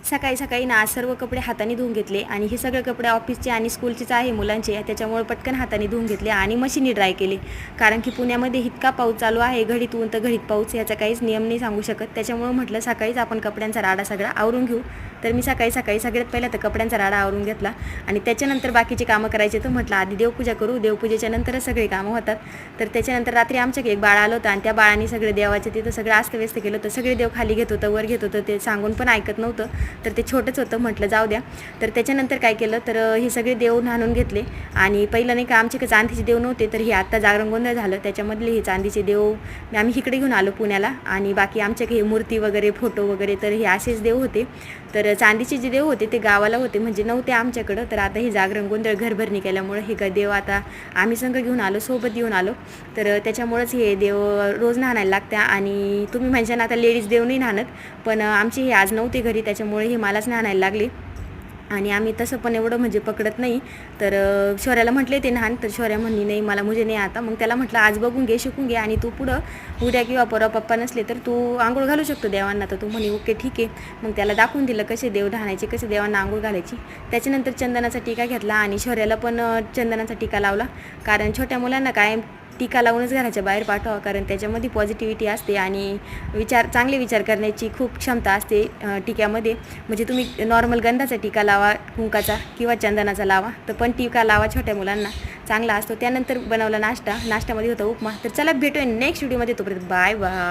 सकाळी सकाळी ना आज सर्व कपडे हाताने धुवून घेतले आणि हे सगळे कपडे ऑफिसचे आणि स्कूलचेच आहे मुलांचे, त्याच्यामुळे पटकन हाताने धुवून घेतले आणि मशीनने ड्राय केले. कारण की पुण्यामध्ये इतका पाऊस चालू आहे, घडीत ऊन तर घडीत पाऊस, याचा काहीच नियम नाही सांगू शकत. त्याच्यामुळे म्हटलं सकाळीच आपण कपड्यांचा राडा सगळा आवरून घेऊ. तर मी सकाळी सगळ्यात पहिला तर कपड्यांचा राडा आवरून घेतला आणि त्याच्यानंतर बाकीचे कामं करायचे. तर म्हटलं आधी देवपूजा करू, देवपूजेच्या नंतरच सगळे कामं होतात. तर त्याच्यानंतर रात्री आमच्याकडे एक बाळ आलं होतं आणि त्या बाळाने सगळे देवाचे तिथं सगळं अस्तव्यस्त केलं होतं. सगळे देव खाली घेत होतं, वर घेत होतं, ते सांगून पण ऐकत नव्हतं. तर ते छोटंच होतं, म्हटलं जाऊ द्या. तर त्याच्यानंतर काय केलं, तर हे सगळे देव न्हाणून घेतले आणि पहिलं नाही का आमचे चांदीचे देव नव्हते, तर हे आत्ता जागरण गोंधळ झालं त्याच्यामधले हे चांदीचे देव आम्ही इकडे घेऊन आलो पुण्याला. आणि बाकी आमच्या हे मूर्ती वगैरे फोटो वगैरे तर हे असेच देव होते. तर चांदीचे जे देव होते ते गावाला होते, म्हणजे नव्हते आमच्याकडं. तर आता हे जागरण गोंधळ घरभरणी केल्यामुळे हे देव आता आम्ही संघ घेऊन आलो, सोबत घेऊन आलो. तर त्याच्यामुळेच हे देव रोज न्हाणायला लागत्या. आणि तुम्ही म्हणजे ना आता लेडीज देव नाही न्हाणत, पण आमचे हे आज नव्हते घरी, त्याच्यामुळे हे मलाच न्हाणायला लागले. आणि आम्ही तसं पण एवढं म्हणजे पकडत नाही. तर शौर्याला म्हटले ते न्हाण, तर शौर्या म्हणली नाही मला मुझे नाही आता. मग त्याला म्हटलं आज बघून घे, शिकून घे आणि तू पुढं उद्या किंवा परवा पप्पा नसले तर तू आंघोळ घालू शकतो देवांना. तर तू म्हणे ओके ठीक आहे. मग त्याला दाखवून दिलं कसे देव ढाणायचे, कसे देवांना आंघोळ घालायची. त्याच्यानंतर चंदनाचा टीका घेतला आणि शौर्याला पण चंदनाचा टीका लावला. कारण छोट्या मुलांना काय टीका लावूनच घराच्या बाहेर पाठवा, कारण त्याच्यामध्ये पॉझिटिव्हिटी असते आणि चांगले विचार करण्याची खूप क्षमता असते टीक्यामध्ये. म्हणजे तुम्ही नॉर्मल गंधाचा टीका लावा, कुंकाचा किंवा चंदनाचा लावा, तर पण टीका लावा छोट्या मुलांना, चांगला असतो. त्यानंतर बनवला नाश्ता, नाश्त्यामध्ये होता उपमा. तर चला भेटूया नेक्स्ट व्हिडिओमध्ये, तोपर्यंत बाय बाय.